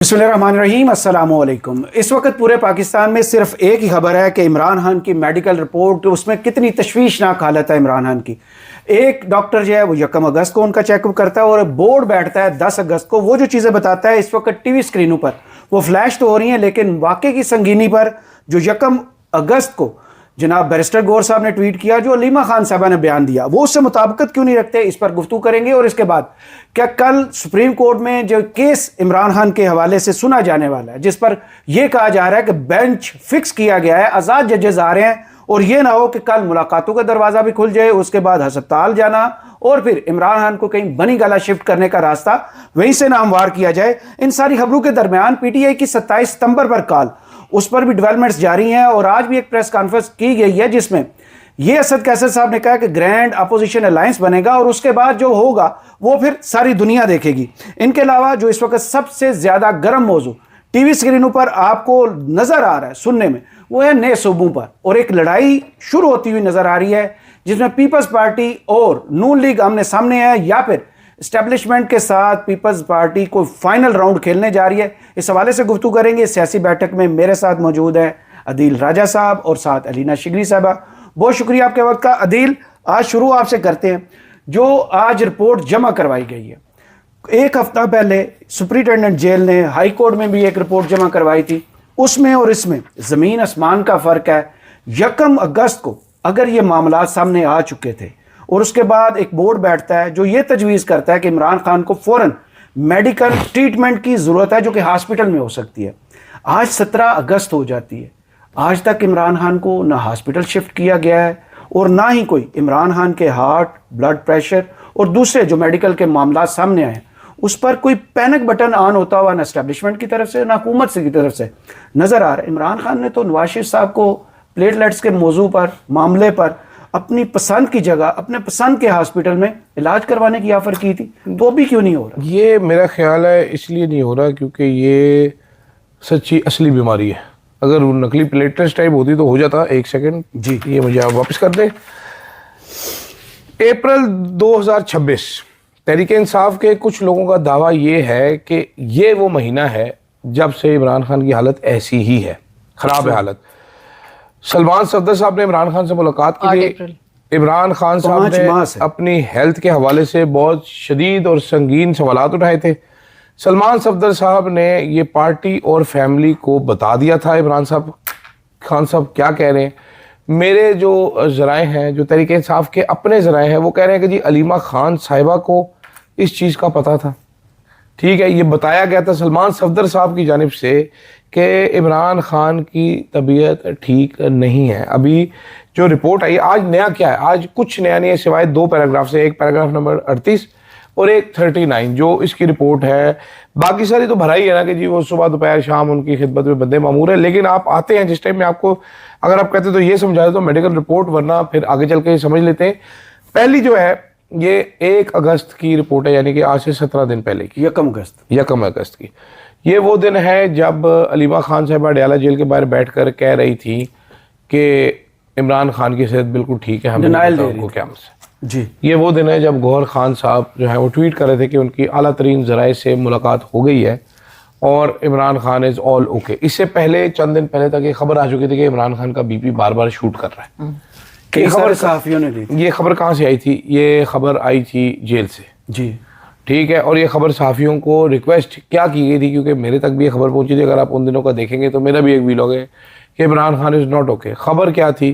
बिस्मिल्लाहिर्रहमानिर्रहीम, अस्सलाम वालेकुम। इस वक्त पूरे पाकिस्तान में सिर्फ एक ही खबर है कि इमरान खान की मेडिकल रिपोर्ट, उसमें कितनी तशवीशनाक हालत है इमरान खान की। एक डॉक्टर जो है वो 1 अगस्त को उनका चेकअप करता है और बोर्ड बैठता है 10 अगस्त को। वो जो चीज़ें बताता है इस वक्त टीवी स्क्रीनों पर वो फ्लैश तो हो रही हैं, लेकिन वाकई की संगीनी पर जो 1 अगस्त को जनाब बैरिस्टर गौर साहब ने ट्वीट किया, जो अलीमा खान साहबा ने बयान दिया, वो उससे मुताबिकत क्यों नहीं रखते, इस पर गुफ्तगू करेंगे। और इसके बाद क्या कल सुप्रीम कोर्ट में जो केस इमरान खान के हवाले से सुना जाने वाला है, जिस पर यह कहा जा रहा है कि बेंच फिक्स किया गया है, आज़ाद जजेस आ रहे हैं, और यह ना हो कि कल मुलाकातों का दरवाज़ा भी खुल जाए, उसके बाद हस्पताल जाना और फिर इमरान खान को कहीं बनी गला शिफ्ट करने का रास्ता वहीं से नामवार किया जाए। इन सारी खबरों के दरमियान पीटीआई की 27 सितंबर पर कॉल, उस पर भी डेवलपमेंट्स जारी हैं और आज भी एक प्रेस कॉन्फ्रेंस की गई है जिसमें यह असद कैसर साहब ने कहा कि ग्रैंड अपोजिशन अलायंस बनेगा और उसके बाद जो होगा वो फिर सारी दुनिया देखेगी। इनके अलावा जो इस वक्त सबसे ज्यादा गर्म मौजू टीवी स्क्रीनों पर आपको नजर आ रहा है सुनने में, वो है नए सूबों पर, और एक लड़ाई शुरू होती हुई नजर आ रही है जिसमें पीपल्स पार्टी और नून लीग आमने सामने है, या फिर एस्टेब्लिशमेंट के साथ पीपल्स पार्टी को फाइनल राउंड खेलने जा रही है। इस हवाले से गुफ्तगू करेंगे। सियासी बैठक में मेरे साथ मौजूद है अदील राजा साहब और साथ अलीना शिगरी साहबा। बहुत शुक्रिया आपके वक्त का। अदील, आज शुरू आपसे करते हैं। जो आज रिपोर्ट जमा करवाई गई है, एक हफ्ता पहले सुप्रिंटेंडेंट जेल ने हाई कोर्ट में भी एक रिपोर्ट जमा करवाई थी, उसमें और इसमें ज़मीन आसमान का फ़र्क है। 1 अगस्त को अगर ये मामला सामने आ चुके थे और उसके बाद एक बोर्ड बैठता है जो ये तजवीज़ करता है कि इमरान खान को फ़ौरन मेडिकल ट्रीटमेंट की ज़रूरत है जो कि हॉस्पिटल में हो सकती है। आज 17 अगस्त हो जाती है, आज तक इमरान खान को ना हॉस्पिटल शिफ्ट किया गया है और ना ही कोई इमरान खान के हार्ट, ब्लड प्रेशर और दूसरे जो मेडिकल के मामला सामने आए उस पर कोई पैनिक बटन ऑन होता हुआ ना एस्टेब्लिशमेंट की तरफ से ना हुकूमत की तरफ से नज़र आ रहा है। इमरान खान ने तो नवाज शरीफ साहब को प्लेटलेट्स के मौजू पर, मामले पर अपनी पसंद की जगह, अपने पसंद के हॉस्पिटल में इलाज करवाने की ऑफर की थी, तो अभी क्यों नहीं हो रहा? ये मेरा ख्याल है इसलिए नहीं हो रहा क्योंकि ये सच्ची असली बीमारी है। अगर वो नकली प्लेटलेट्स टाइप होती तो हो जाता। एक सेकंड जी, ये मुझे आप वापस कर दें। अप्रैल 2026 तहरीक इंसाफ के कुछ लोगों का दावा ये है कि ये वो महीना है जब से इमरान खान की हालत ऐसी ही है, खराब है हालत। सलमान सफदर साहब ने इमरान खान से मुलाकात की थी। इमरान खान साहब ने अपनी हेल्थ के हवाले से बहुत शदीद और संगीन सवालात उठाए थे। सलमान सफदर साहब ने ये पार्टी और फैमिली को बता दिया था इमरान साहब, खान साहब क्या कह रहे हैं। मेरे जो ज़राए हैं, जो तहरीक इंसाफ के अपने ज़राए हैं, वो कह रहे हैं कि जी अलीमा खान साहिबा को इस चीज़ का पता था। ठीक है, ये बताया गया था सलमान सफदर साहब की जानिब से कि इमरान खान की तबीयत ठीक नहीं है। अभी जो रिपोर्ट आई, आज नया क्या है, आज कुछ नया नहीं है सिवाय 2 पैराग्राफ से, एक पैराग्राफ नंबर 38 और एक 39 जो इसकी रिपोर्ट है। बाकी सारी तो भरा ही है ना कि जी वो सुबह दोपहर शाम उनकी खिदमत में बंदे मामूर है। लेकिन आप आते हैं जिस टाइम में आपको, अगर आप कहते तो ये समझा दे तो मेडिकल रिपोर्ट, वरना फिर आगे चल के समझ लेते हैं। पहली जो है ये 1 अगस्त की रिपोर्ट है, यानी कि आज से 17 दिन पहले की, 1 अगस्त की। ये वो दिन है जब अलीमा खान साहिबा अडयाला जेल के बाहर बैठकर कह रही थी कि इमरान खान की सेहत बिल्कुल ठीक है, हमें क्या जी। ये वो दिन है जब गौहर खान साहब जो है वो ट्वीट कर रहे थे कि उनकी आला तरीन जराए से मुलाकात हो गई है और Imran Khan is all okay. इससे पहले चंद दिन पहले तक ये खबर आ चुकी थी कि इमरान खान का बीपी बार बार शूट कर रहा है। कई खबर सहाफियों ने दी। ये खबर कहाँ से आई थी? ये खबर आई थी जेल से जी, ठीक है। और ये खबर सहाफ़ियों को रिक्वेस्ट क्या की गई थी, क्योंकि मेरे तक भी ये खबर पहुंची थी, अगर आप उन दिनों का देखेंगे तो मेरा भी एक वीलॉग है कि Imran Khan is not okay. खबर क्या थी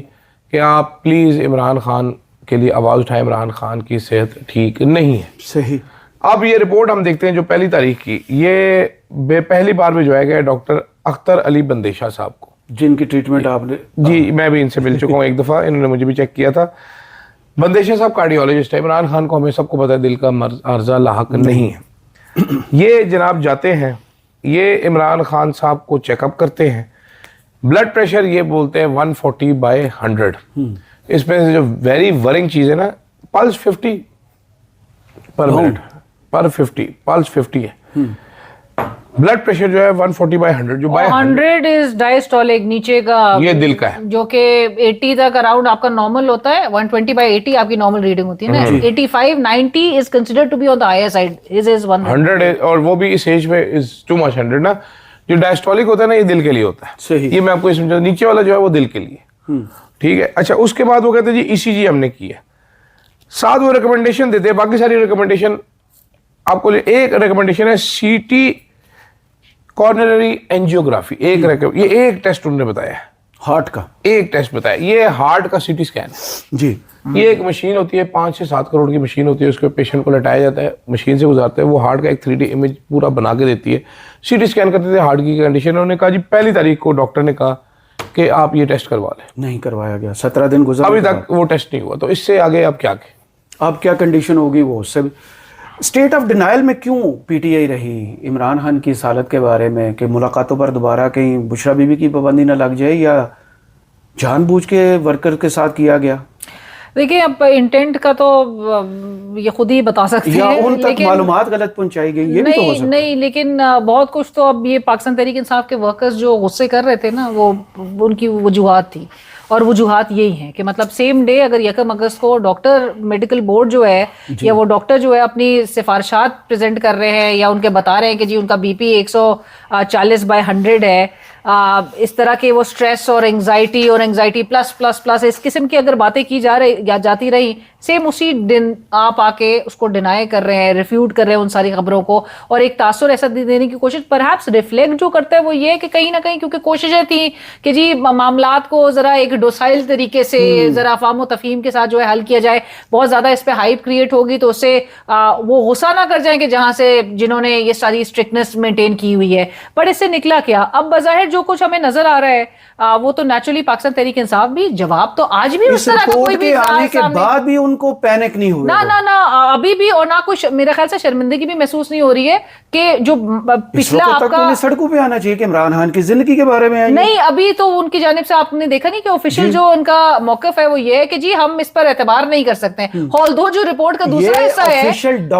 कि आप प्लीज़ इमरान खान के लिए आवाज़ उठाएं, इमरान खान की सेहत ठीक नहीं है। सही। अब ये रिपोर्ट हम देखते हैं जो पहली तारीख की, ये पहली बार भिजवाया गया डॉक्टर अख्तर अली बंदेशा साहब को, जिनकी ट्रीटमेंट आपने, जी मैं भी इनसे मिल चुका हूँ एक दफ़ा, इन्होंने मुझे भी चेक किया था। बंदेशा साहब कार्डियोलॉजिस्ट है। इमरान खान को हमें सबको पता है दिल का अर्जा लाहक नहीं है। ये जनाब जाते हैं, ये इमरान खान साहब को चेकअप करते हैं। ब्लड प्रेशर ये बोलते हैं 140/100। इसमें से जो वेरी वरिंग चीज़ है ना, पल्स 50 पर मिनट, पर 50 पल्स 50 है। ब्लड प्रेशर जो है 140/100, जो बाय 100 इज डायस्टोलिक, नीचे का ये दिल का है, जो कि 80 तक अराउंड आपका नॉर्मल होता है। 120/80 आपकी नॉर्मल रीडिंग होती है ना। 85-90 is considered to be on the higher side. His is 100 और वो भी इस एज में इज टू मच। 100 ना, जो डायस्टोलिक होता है ना, ये दिल के लिए होता है। सही। ये मैं आपको समझा, नीचे वाला जो है वो दिल के लिए। ठीक है। अच्छा, उसके बाद वो कहते हैं जी ईसीजी हमने की है, साथ वो रिकमेंडेशन देते हैं। बाकी सारी रिकमेंडेशन आपको एक रिकमेंडेशन है सीटी कॉर्नरी एंजियोग्राफी। ये एक टेस्ट उन्होंने बताया है, हार्ट का एक टेस्ट बताया। ये हार्ट का सीटी स्कैन है जी। ये एक मशीन होती है, 5 से 7 करोड़ की मशीन होती है। उसके पेशेंट को लटाया जाता है, मशीन से गुजारते हैं, वो हार्ट का एक 3D इमेज पूरा बना के देती है। सीटी स्कैन करते थे हार्ट की कंडीशन। उन्होंने कहा जी 1 तारीख को डॉक्टर ने कहा कि आप ये टेस्ट करवा लें। नहीं करवाया गया, 17 दिन गुजर अभी तक वो टेस्ट नहीं हुआ। तो इससे आगे अब क्या अब क्या कंडीशन होगी वो उससे। स्टेट ऑफ डिनाइल में क्यों पीटीआई रही इमरान खान की इस हालत के बारे में कि मुलाकातों पर दोबारा कहीं बुशरा बीबी की पाबंदी न लग जाए, या जानबूझ के वर्कर के साथ किया गया? देखिए, अब इंटेंट का तो ये खुद ही बता सकते या हैं, उन तक लेकिन मालूमात गलत पहुंचाई गई, ये भी तो हो सकता है। नहीं, लेकिन बहुत कुछ तो अब ये पाकिस्तान तहरीक इंसाफ के वर्कर्स जो गुस्से कर रहे थे ना, वो उनकी वजूहात थी। और वजूहात यही हैं कि मतलब सेम डे अगर 1 अगस्त को डॉक्टर मेडिकल बोर्ड जो है या वो डॉक्टर जो है अपनी सिफारिशात प्रेजेंट कर रहे हैं या उनके बता रहे हैं कि जी उनका बीपी 140/100 है, इस तरह के वो स्ट्रेस और एंजाइटी प्लस प्लस प्लस इस किस्म की अगर बातें की जाती रही, सेम उसी दिन आप आके उसको डिनाई कर रहे हैं, रिफ्यूट कर रहे हैं उन सारी खबरों को, और एक तासुर ऐसा देने की कोशिश परहैप्स रिफ्लेक्ट जो करता है वो ये कि कहीं ना कहीं क्योंकि कोशिशें थी कि जी मामलात को जरा एक डोसाइल तरीके से जरा अफाम व तफहीम के साथ जो है हल किया जाए। बहुत ज्यादा इस पे हाइप क्रिएट होगी तो उससे वो गुस्सा ना कर जाएं कि जहां से जिन्होंने ये सारी स्ट्रिक्टनेस मेंटेन की हुई है। पर इससे निकला क्या? अब बज़ाहिर जो कुछ हमें नजर आ रहा है वो तो नेचुरली पाकिस्तान तहरीक इंसाफ भी जवाब तो आज भी उस तरह का कोई भी आने के बाद भी उनको पैनिक नहीं हुआ ना अभी भी, और ना कुछ मेरे ख्याल से शर्मिंदगी भी महसूस नहीं हो रही है कि जो पिछला आपका सड़कों पे आना चाहिए कि इमरान खान की जिंदगी के बारे में नहीं, अभी तो उनकी जानिब से आपने देखा नहीं कि ऑफिशियल जो उनका मौकफ है वो ये है कि जी हम इस पर एतबार नहीं कर सकते। दो जो रिपोर्ट का दूसरा हिस्सा है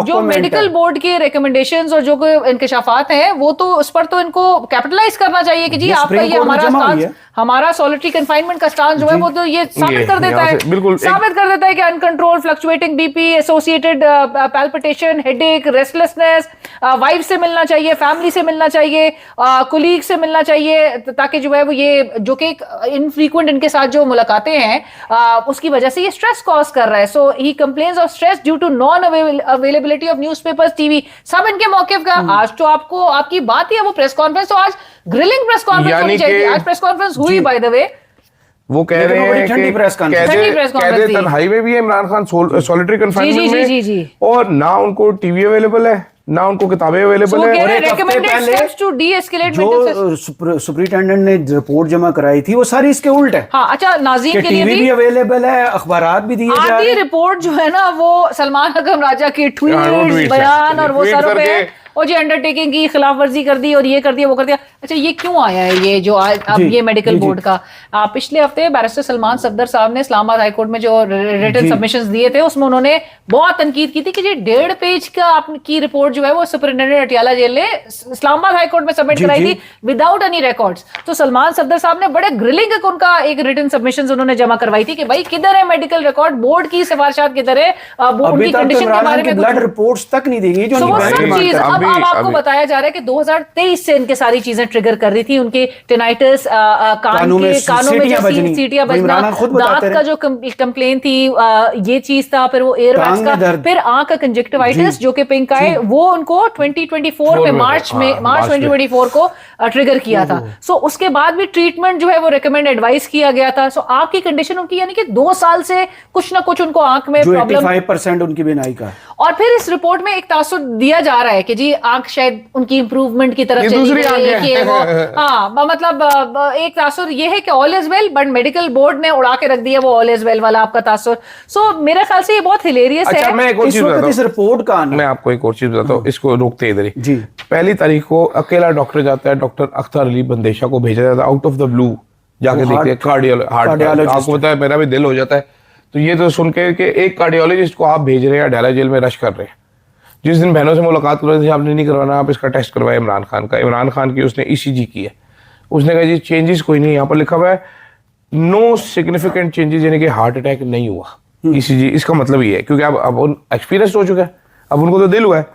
जो मेडिकल बोर्ड के रिकमेंडेशंस और जो इंकशाफात हैं वो तो उस पर तो इनको कैपिटलाइज करना चाहिए कि जी आपका ये हमारा सॉलिटरी कंफाइनमेंट का स्टांस जो है वो तो ये साबित कर देता है, साबित कर देता है कि uncontrolled fluctuating BP, associated palpitation, headache, restlessness, wife से मिलना चाहिए, फैमिली से मिलना चाहिए, कुलीग से मिलना चाहिए, ताकि जो है वो ये जो कि इनफ्रीक्वेंट इनके साथ जो मुलाकातें हैं उसकी वजह से ये स्ट्रेस कॉज कर रहा है। So he complains of stress due to non availability of newspapers, TV, सब इनके मौके का। आज तो आपको आपकी बात ही है वो प्रेस कॉन्फ्रेंस, तो आज ग्रिलिंग प्रेस कॉन्फ्रेंस होनी चाहिए। आज प्रेस कॉन्फ्रेंस हुई बाय द वे, वो कह रहे हैं ठंडी प्रेस कैदे तन्हाई में भी है इमरान खान, सॉलिटरी कन्फाइनमेंट में, और ना उनको टीवी अवेलेबल है ना उनको किताबें अवेलेबल है। और एक हफ्ते पहले जो सुपरिटेंडेंट ने रिपोर्ट जमा कराई थी वो सारी इसके उल्ट है। हाँ, अच्छा, नाज़रीन के लिए भी अवेलेबल है, अखबारात भी दिए जा रहे हैं। रिपोर्ट जो है ना वो सलमान अकरम राजा के ट्वीट, बयान और वो सारों पे और जी अंडरटेकिंग की खिलाफ वर्जी कर दी और ये कर दिया वो कर दिया। अच्छा, ये क्यों आया है ये जो अब ये मेडिकल बोर्ड का? पिछले हफ्ते बैरिस्टर सलमान सफदर साहब ने इस्लामाबाद हाईकोर्ट में जो रिटन सबमिशंस दिए थे उसमें उन्होंने बहुत तनकीद की थी कि जी 1.5 पेज का आपकी रिपोर्ट जो है वो सुपरिटेंडेंट अटियाला जेल ने इस्लामाबाद हाईकोर्ट में सबमिट कराई थी विदाउट एनी रिकॉर्ड्स। तो सलमान सफदर साहब ने बड़े ग्रिलिंग उनका एक रिटन सबमिशन उन्होंने जमा करवाई थी कि भाई किधर है मेडिकल रिकॉर्ड, बोर्ड की सिफारिशात किधर है, बोर्ड की कंडीशन के बारे में ब्लड रिपोर्ट्स तक नहीं देंगे जो सब चीज। अब आपको बताया जा रहा है कि 2023 से इनके सारी चीजें ट्रिगर कर रही थी, उनके टिनाइटिस, कानों में सीटियां बजना, दांत का जो कंप्लेन थी ये चीज था, फिर वो एयर वैक्स का, फिर आंख का कंजक्टिवाइटिस जो कि पिंक आई, वो उनको 2024 में मार्च 2024 को ट्रिगर किया था। सो उसके बाद भी ट्रीटमेंट जो है वो रिकमेंड एडवाइस किया गया था। सो आपकी कंडीशन उनकी यानी कि 2 साल से कुछ ना कुछ उनको आंख में प्रॉब्लम, 85% उनकी बीनाई का, और फिर इस रिपोर्ट में एक तासुर दिया जा रहा है कि जी आंख शायद उनकी इंप्रूवमेंट की तरफ चली गई है वो। हाँ, मतलब एक तासुर ये है कि all is well, but medical board ने उड़ा के रख दिया वो ऑल इज वेल वाला आपका तासुर। सो मेरे ख्याल से ये बहुत हिलेरियस है। मैं एक और चीज बताता हूं, इस रिपोर्ट का मैं आपको एक और चीज बताता हूं, इसको रोकते इधर ही। 1 तारीख को अकेला डॉक्टर जाता है, डॉक्टर अख्तर अली बंदेशा को भेजा जाता है आउट ऑफ द ब्लू, जाके देखते हैं कार्डियोलॉजिस्ट। आपको पता है मेरा भी दिल हो जाता है, तो ये तो सुन के कि एक कार्डियोलॉजिस्ट को आप भेज रहे हैं अडाला जेल में रश कर रहे हैं, जिस दिन बहनों से मुलाकात कर रहे थे, आपने नहीं करवाना, आप इसका टेस्ट करवाए इमरान खान का। इमरान खान की उसने ECG की है, उसने कहा जी चेंजेस कोई नहीं, यहाँ पर लिखा हुआ है नो सिग्निफिकेंट चेंजेस, यानी कि हार्ट अटैक नहीं हुआ। ECG इसका मतलब ये है, क्योंकि अब एक्सपीरियंस हो चुका है, अब उनको तो दिल हुआ है,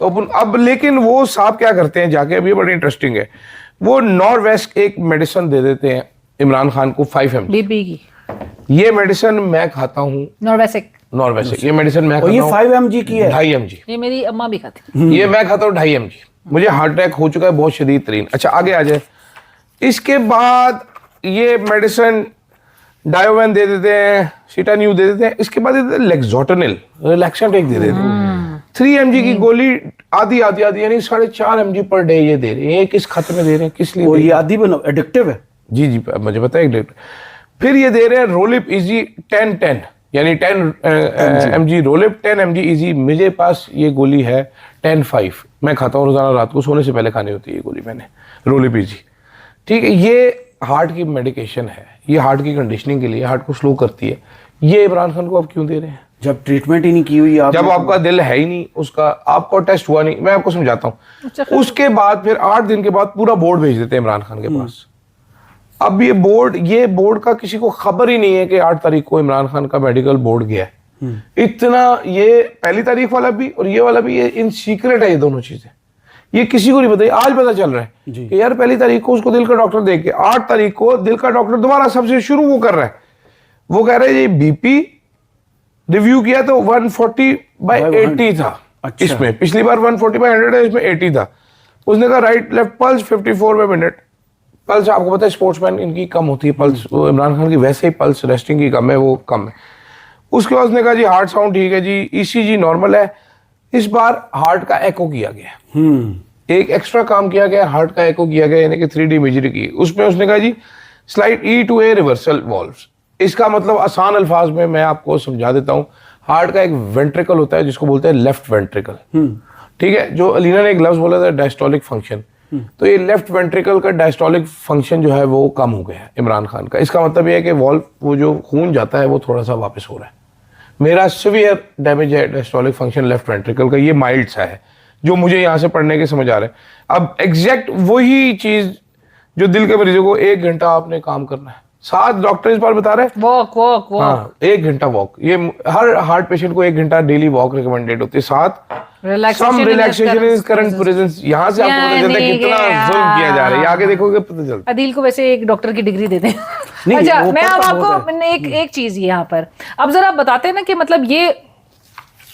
तो अब लेकिन वो साहब क्या करते हैं जाके, अब ये बड़ी इंटरेस्टिंग है, वो नॉर्वेस्ट एक मेडिसिन दे देते हैं इमरान खान को 5 mg बीपी की। ये मेडिसिन मैं खाता हूँ, नॉर्वेस्ट ये मेडिसिन मैं खाता ये हूँ 5 mg की है। 2.5 mg, ये मेरी अम्मा भी खाती। ये मैं खाता हूँ 2.5 mg। मुझे हार्ट अटैक हो चुका है बहुत शदीद तरीन। अच्छा आगे आ जाए, इसके बाद ये मेडिसिन डायोवेन दे देते हैं, सीटान्यू दे देते हैं, इसके बाद लेक्सोटनिल रिलैक्सेंट एक दे देते हैं 3 mg की गोली, आधी यानी 4.5 mg पर डे ये दे रहे हैं। ये किस खत में दे रहे हैं, किस लिए? और ये आदि बनो एडिक्टिव है। जी मुझे पता है। फिर ये दे रहे हैं रोलिप इजी 10-10, यानी 10 mg रोलिप, 10 mg इजी। मेरे पास ये गोली है 10-5, मैं खाता हूँ रोजाना, रात को सोने से पहले खानी होती है ये गोली मैंने, रोलिप इजी। ठीक है, ये हार्ट की मेडिकेशन है, ये हार्ट की कंडीशनिंग के लिए, हार्ट को स्लो करती है। ये इमरान खान को आप क्यों दे रहे हैं? जब ट्रीटमेंट ही नहीं की हुई आप, जब आपका दिल है ही नहीं, उसका आपका टेस्ट हुआ नहीं। मैं आपको समझाता हूँ। उसके बाद फिर 8 दिन के बाद पूरा बोर्ड भेज देते हैं इमरान खान के पास। अब ये बोर्ड का किसी को खबर ही नहीं है कि 8 तारीख को इमरान खान का मेडिकल बोर्ड गया है। इतना, ये पहली तारीख वाला भी और ये वाला भी, ये इन सीक्रेट है ये दोनों चीजें, ये किसी को नहीं पता। आज पता चल रहा है कि यार पहली तारीख को उसको दिल का डॉक्टर देख के, 8 तारीख को दिल का डॉक्टर दोबारा सबसे शुरू वो कर रहा है, वो कह रहा है ये बीपी रिव्यू किया तो 140/80 था। अच्छा। इसमें पिछली बार 140/100 है, इसमें 80 था। उसने कहा राइट लेफ्ट पल्स 54/मिनट। पल्स आपको पता है स्पोर्ट्समैन इनकी कम होती है पल्स, वो इमरान खान की वैसे ही पल्स रेस्टिंग की कम है, वो कम है। उसके बाद उसने कहा जी हार्ट साउंड ठीक है जी, ECG नॉर्मल है। इस बार हार्ट का एको किया गया, एक एक्स्ट्रा काम किया गया, हार्ट का एको किया गया, यानी कि 3D इमेजरी की। उसमें उसने कहा जी slight E to A reversal valves. इसका मतलब आसान अल्फाज में मैं आपको समझा देता हूँ, हार्ट का एक वेंट्रिकल होता है जिसको बोलते हैं लेफ्ट वेंट्रिकल, ठीक है। जो अलीना ने एक लफ्ज बोला था डायस्टोलिक फंक्शन, तो ये लेफ्ट वेंट्रिकल का डायस्टोलिक फंक्शन जो है वो कम हो गया है इमरान खान का। इसका मतलब ये है कि वॉल्व, वो जो खून जाता है वो थोड़ा सा वापस हो रहा है। मेरा सीवियर डैमेज है डायस्टोलिक फंक्शन लेफ्ट वेंट्रिकल का, ये माइल्ड सा है जो मुझे यहाँ से पढ़ने के समझ आ रहे हैं। अब एग्जैक्ट वही चीज जो दिल के मरीजों को 1 घंटा आपने काम करना है, 7 डॉक्टर इस बार बता रहे हैं वॉक। हाँ 1 घंटा वॉक, ये हर हार्ट पेशेंट को 1 घंटा डेली वॉक रिकमेंडेड होती है। 7 some relaxation in current presence. यहाँ से आपको पता चलता है कितना जुल्म किया जा रहा है, आगे देखोगे पता चलता है। अदील को वैसे एक डॉक्टर की डिग्री दे दें। नहीं, अच्छा वो मैं अब पता होता आपको एक चीज यहाँ पर अब जरा बताते हैं ना कि मतलब ये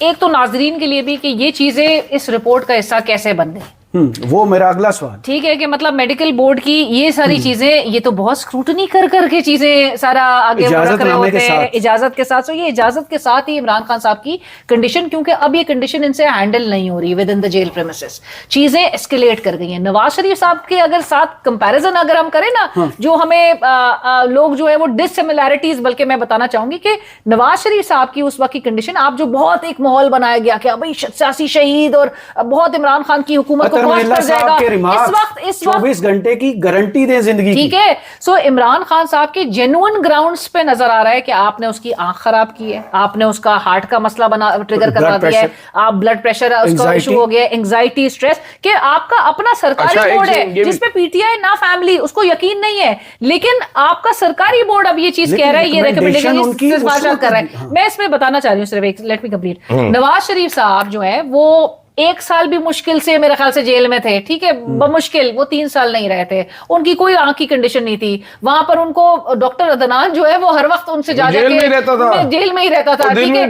एक तो नाजरीन के लिए भी कि ये चीजें इस रिपोर्ट का हिस्सा कैसे बन गई। वो मेरा अगला सवाल। ठीक है कि मतलब मेडिकल बोर्ड की ये सारी चीजें, ये तो बहुत स्क्रूटनी कर करके चीजें सारा आगे रख रहे होते हैं इजाजत के साथ। तो ये इजाजत के साथ ही इमरान खान साहब की कंडीशन, क्योंकि अब ये कंडीशन इनसे हैंडल नहीं हो रही within the jail premises, चीजें एस्केलेट कर गई हैं। नवाज शरीफ साहब के अगर साथ कंपैरिजन अगर हम करें ना, जो हमें लोग जो है वो डिसिमिलैरिटीज, बल्कि मैं बताना चाहूंगी कि नवाज शरीफ साहब की उस वक्त की कंडीशन, आप जो बहुत एक माहौल बनाया गया कि भाई सियासी शहीद और बहुत इमरान खान की हुकूमत को इस वक्त 24 घंटे की गारंटी दें जिंदगी की। ठीक है, सो इमरान खान साहब के जेन्युइन ग्राउंड्स पे नजर आ रहा है कि आपने उसकी आंख खराब की है, आपने उसका हार्ट का मसला ट्रिगर करवा दिया है, आप ब्लड प्रेशर उसका इशू हो गया, एंजाइटी, स्ट्रेस, कि आपका अपना सरकारी बोर्ड है जिसपे पीटीआई ना फैमिली उसको यकीन नहीं है, लेकिन आपका सरकारी बोर्ड अब ये चीज कह रहा है, ये रिकमेंडेशन कर रहा है। मैं इसमें बताना चाह रही हूँ सिर्फ एक, let me complete. Nawaz Sharif साहब जो है वो 1 साल भी मुश्किल से मेरे ख्याल से जेल में थे, ठीक है, बमुश्किल वो 3 साल नहीं रहे थे। उनकी कोई आंख की कंडीशन नहीं थी। वहां पर उनको डॉक्टर अदनान जो है वो हर वक्त उनसे जा जेल में ही रहता था, ठीक है।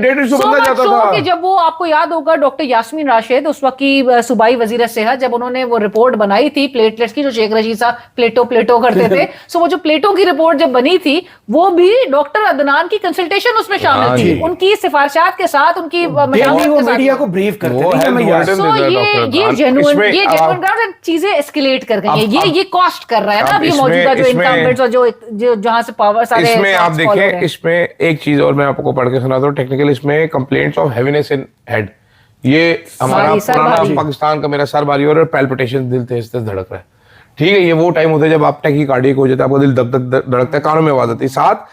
कि जब वो, आपको याद होगा डॉक्टर यास्मीन राशिद उस वक्त की सूबाई वजीर सेहत, जब उन्होंने वो रिपोर्ट बनाई थी प्लेटलेट्स की, जो शेख रशीद साहब प्लेटो करते थे, सो वो जो प्लेटो की रिपोर्ट जब बनी थी वो भी डॉक्टर अदनान की कंसल्टेशन उसमें शामिल थी, उनकी सिफारिशात के साथ, उनकी मीडिया को ब्रीफ करते ये जेन्युइन चीजें एस्केलेट कर गई हैं। ये कॉस्ट कर रहा है ना अभी मौजूदा जो इनकम्बेंट्स और जो जहां से पावर सारे। इसमें आप देखें, इसमें एक चीज और मैं आपको पढ़ के सुनाता हूँ टेक्निकल। इसमें complaints of heaviness in head, ये हमारा पुराना पाकिस्तान का मेरा सर भारी और पैल्पिटेशन, दिल तेज तेज धड़क रहा है, ठीक है। ये वो टाइम होता है जब आप टैकीकार्डिक हो जाता है, आपका दिल धक धक धड़कता है, कानों में आवाज आती है। 7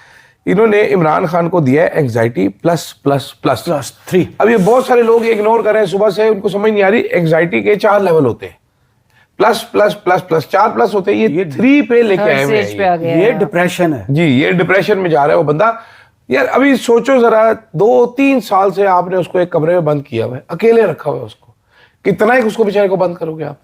इन्होंने इमरान खान को दिया है एंग्जाइटी प्लस प्लस प्लस +3। अब ये बहुत सारे लोग इग्नोर कर रहे हैं सुबह से, उनको समझ नहीं आ रही एंग्जाइटी के 4 लेवल होते हैं, plus plus plus plus 4 plus होते हैं, ये 3 पे लेके आए हुए स्टेज पे आ हैं गया ये है। डिप्रेशन है। जी, ये डिप्रेशन में जा रहा है वो बंदा। यार अभी सोचो जरा, 2-3 साल से आपने उसको एक कमरे में बंद किया हुआ है, अकेले रखा हुआ है उसको, कितना ही उसको बेचारे को बंद करोगे आप?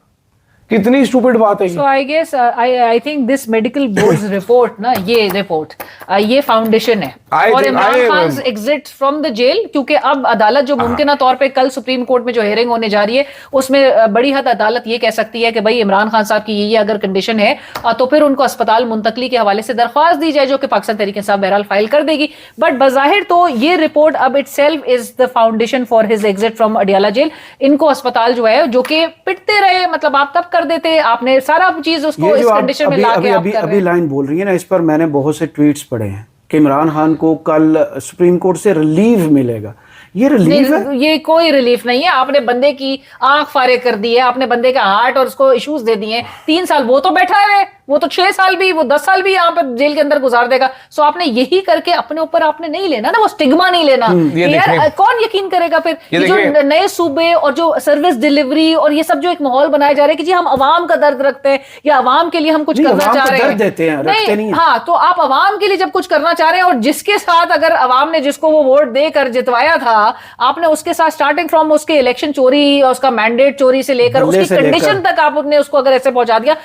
कितनी स्टूपिड बात है ये। So I guess I think this medical board's report ना, ये रिपोर्ट ये फाउंडेशन है और Imran Khan exit from the jail, क्योंकि अब अदालत जो मुमकिन तौर पे कल सुप्रीम कोर्ट में जो हेयरिंग होने जा रही है उसमें बड़ी हद अदालत ये कह सकती है कि भाई इमरान खान साहब की ये अगर कंडीशन है तो फिर उनको अस्पताल मुंतकली के हवाले से दरख्वास्त दी जाए, जो कि पाकिस्तान तहरीक इंसाफ बहरहाल फाइल कर देगी। बट बज़ाहिर तो ये रिपोर्ट अब itself is the foundation for his exit from Adiala jail. इनको अस्पताल जो है, जो कि पिटते रहे, मतलब आप तब कर देते, आपने सारा चीज उसको इस कंडीशन में लाके आप कर रहे हैं। अभी लाइन बोल रही है ना, इस पर मैंने बहुत से ट्वीट्स पढ़े हैं कि इमरान खान को कल सुप्रीम कोर्ट से रिलीव मिलेगा। ये रिलीफ है? ये कोई रिलीफ नहीं है। आपने बंदे की आंख फारे कर दी है, आपने बंदे का हार्ट और उसको इश्यूज दे दिए। 3 साल वो तो बैठा है, वो तो 6 साल भी, वो 10 साल भी यहाँ पर जेल के अंदर गुजार देगा। सो आपने यही करके अपने ऊपर आपने नहीं लेना ना, वो स्टिग्मा नहीं लेना। यार कौन यकीन करेगा फिर? ये जो नए सूबे और जो सर्विस डिलीवरी और ये सब जो एक माहौल बनाया जा रहा है कि जी हम अवाम का दर्द रखते हैं या अवाम के लिए हम कुछ करना चाह रहे हैं, नहीं, हाँ, तो आप अवाम के लिए जब कुछ करना चाह रहे हैं और जिसके साथ अगर अवाम ने जिसको वो वोट देकर जितवाया था, आपने उसके साथ स्टार्टिंग फ्रॉम उसके इलेक्शन चोरी और उसका मैंडेट चोरी से लेकर उसकी कंडीशन तक आपने उसको अगर ऐसे पहुंचा दिया,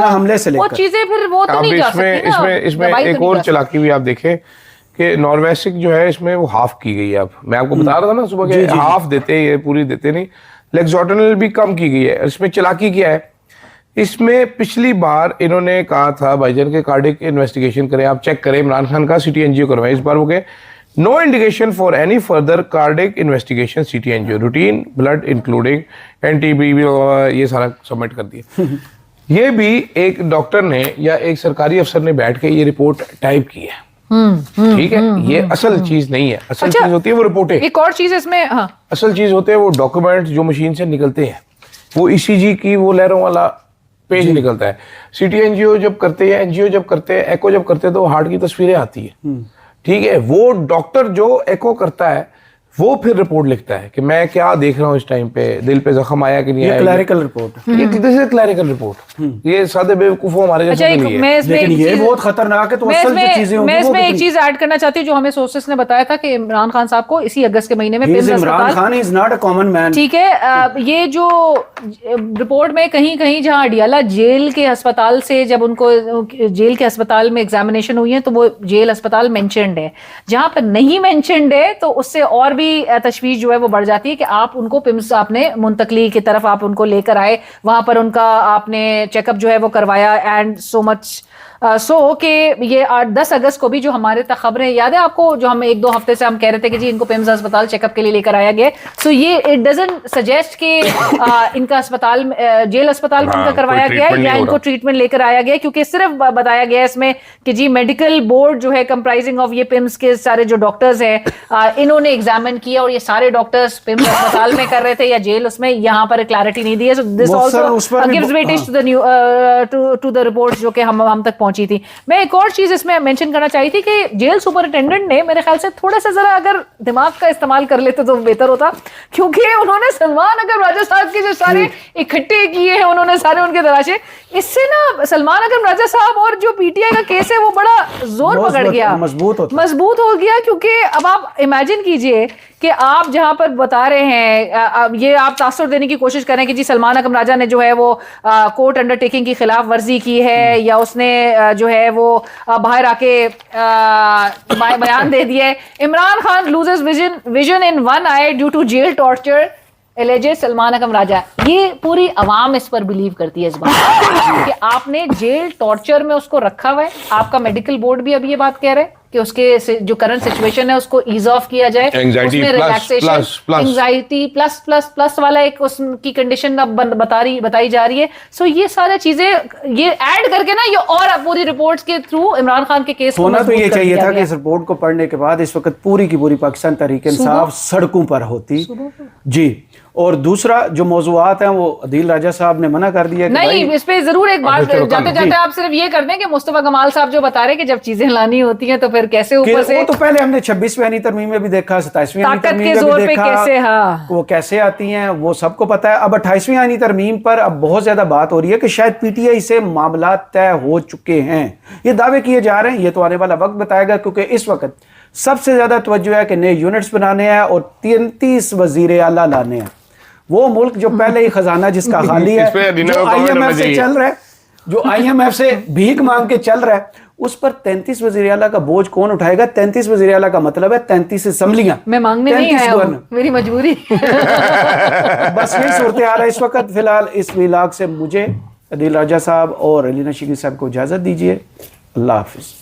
हमले से वो चीजें फिर वो तो नहीं जा सकती ना। इसमें एक और चालाकी भी आप देखें कि नॉर्वेसिक जो है इसमें वो हाफ की गई है। अब मैं आपको बता रहा था ना सुबह के हाफ देते हैं, ये पूरी देते नहीं। लेक्सोटनल भी कम की गई है। इसमें चालाकी क्या है, इसमें पिछली बार इन्होंने कहा था भाईजान के कार्डिक इन्वेस्टिगेशन करें, आप चेक करें, इमरान खान का सिटी एनजीओ करवाएं। इस बार वो कहे no indication for any further cardiac investigation CT angio, routine blood including एंटीबी, ये सारा सबमिट कर दिया। ये भी एक डॉक्टर ने या एक सरकारी अफसर ने बैठ के ये रिपोर्ट टाइप की है। ठीक है, ये असल चीज नहीं है। असल चीज होती है वो रिपोर्टें। एक और चीज इसमें, हाँ, असल चीज होते हैं वो डॉक्यूमेंट्स जो मशीन से निकलते हैं, वो ईसीजी की वो लहरों वाला पेज निकलता है। सिटी एनजीओ जब करते हैं, एनजीओ जब करते हैं, एको जब करते हैं, तो हार्ट की तस्वीरें आती है। ठीक है, वो डॉक्टर जो एको करता है वो फिर रिपोर्ट लिखता है कि मैं क्या देख रहा हूँ इस टाइम पे, दिल पे जख्म आया कि नहीं आया। क्लैरिकल रिपोर्ट, ये किसी क्लैरिकल रिपोर्ट, ये सादे बेवकूफों हमारे जैसे के लिए है। लेकिन ये बहुत खतरनाक है। तो असल जो चीजें मैं इसमें एक चीज ऐड करना चाहती हूँ जो हमें सोर्सेस ने बताया था कि इमरान खान साहब को इसी अगस्त के महीने में Imran Khan is not a common man. ठीक है, ये जो रिपोर्ट में कहीं कहीं जहां अडियाला जेल के अस्पताल से जब उनको जेल के अस्पताल में एग्जामिनेशन हुई है तो वो जेल अस्पताल मेंशन्ड है। जहां पर नहीं मेंशन्ड है तो उससे और भी तशवीश जो है वो बढ़ जाती है कि आप उनको पिम्स आपने मुंतकली की तरफ आप उनको लेकर आए, वहां पर उनका आपने चेकअप जो है वो करवाया एंड सो मच कि ये 10 अगस्त को भी जो हमारे तक खबरें याद है आपको, जो हम 1-2 हफ्ते से हम कह रहे थे कि जी इनको पिम्स अस्पताल चेकअप के लिए लेकर आया गया। सो ये इट डजंट सजेस्ट कि इनका अस्पताल जेल अस्पताल में उनका करवाया गया है या इनको ट्रीटमेंट लेकर आया गया, क्योंकि सिर्फ बताया गया है इसमें कि जी मेडिकल बोर्ड जो है कंप्राइजिंग ऑफ ये पिम्स के सारे जो डॉक्टर्स हैं इन्होंने एग्जामिन किया और ये सारे डॉक्टर्स पिम्स अस्पताल में कर रहे थे या जेल उसमें, यहाँ पर क्लैरिटी नहीं दी है। So this also gives weightage to the new to the reports जो कि हम तक पहुंची थी। मैं एक और चीज इसमें मेंशन करना चाहिए थी कि जेल सुपरिटेंडेंट ने मेरे ख्याल से थोड़ा सा जरा अगर दिमाग का इस्तेमाल कर लेते तो बेहतर होता, क्योंकि उन्होंने सलमान अकरम राजा साहब के जो सारे इकट्ठे किए हैं उन्होंने सारे उनके तराशे, इससे ना सलमान अकरम राजा साहब और जो पीटीआई का केस है वो बड़ा जोर पकड़ गया, मजबूत हो गया। क्योंकि अब आप इमेजिन कीजिए कि आप जहां पर बता रहे हैं ये आप तासुर देने की कोशिश करें कि जी सलमान अकरम राजा ने जो है वो कोर्ट अंडरटेकिंग की खिलाफ वर्जी की है या उसने जो है वो बाहर आके बयान दे दिया है। Imran Khan loses vision in one eye due to jail torture alleges Salman Akram Raja. ये पूरी अवाम इस पर बिलीव करती है इस बात कि आपने जेल टॉर्चर में उसको रखा हुआ है। आपका मेडिकल बोर्ड भी अभी ये बात कह रहे हैं कि उसके जो करंट सिचुएशन है उसको ईज ऑफ किया जाए, उसमें relaxation, anxiety plus plus plus वाला एक उसकी कंडीशन अब बताई जा रही है। सो ये सारी चीजें ये ऐड करके ना ये और पूरी रिपोर्ट्स के थ्रू इमरान खान के केस होना तो ये चाहिए था कि इस रिपोर्ट को पढ़ने के बाद इस वक्त पूरी की पूरी पाकिस्तान तहरीक इंसाफ सड़कों पर होती जी। और दूसरा जो मौजूआत हैं वो अदील राजा साहब ने मना कर दिया कि नहीं, भाई, इस पे जरूर एक बात चलो, जाते जाते आप सिर्फ ये कर दें कि मुस्तफा कमाल साहब जो बता रहे हैं कि जब चीजें लानी होती हैं तो फिर कैसे कि ऊपर से वो तो पहले हमने 26वीं आईनी तरमीम में भी देखा, 27वीं आईनी ताकत तरमीम के में जोर भी पे देखा कैसे, हाँ। वो कैसे आती हैं वो सबको पता है। अब 28वीं आईनी तरमीम पर अब बहुत ज्यादा बात हो रही है कि शायद पीटीआई से मामला तय हो चुके हैं, ये दावे किए जा रहे हैं। ये तो आने वाला वक्त बताएगा, क्योंकि इस वक्त सबसे ज्यादा तवज्जो है कि नए यूनिट्स बनाने हैं और 33 वजीर आला लाने हैं। वो मुल्क जो पहले ही खजाना जिसका खाली है, इस पे अदीना जो को comment IMF होना से चाहिए। चल रहा है, जो IMF से भीख मांग के चल रहा है, उस पर 33 वजीर आला का बोझ कौन उठाएगा? 33 वजीर आला का मतलब है 33 असम्बलियां। मैं मांगने नहीं 33 आया हूं, गवर्नर। मेरी मजबूरी। बस यही सूरत हाल है इस वक्त। फिलहाल इस विलाग से मुझे, अदील राजा साहब और अली नशीकी साहब को इजाजत दीजिए। अल्लाह हाफिज।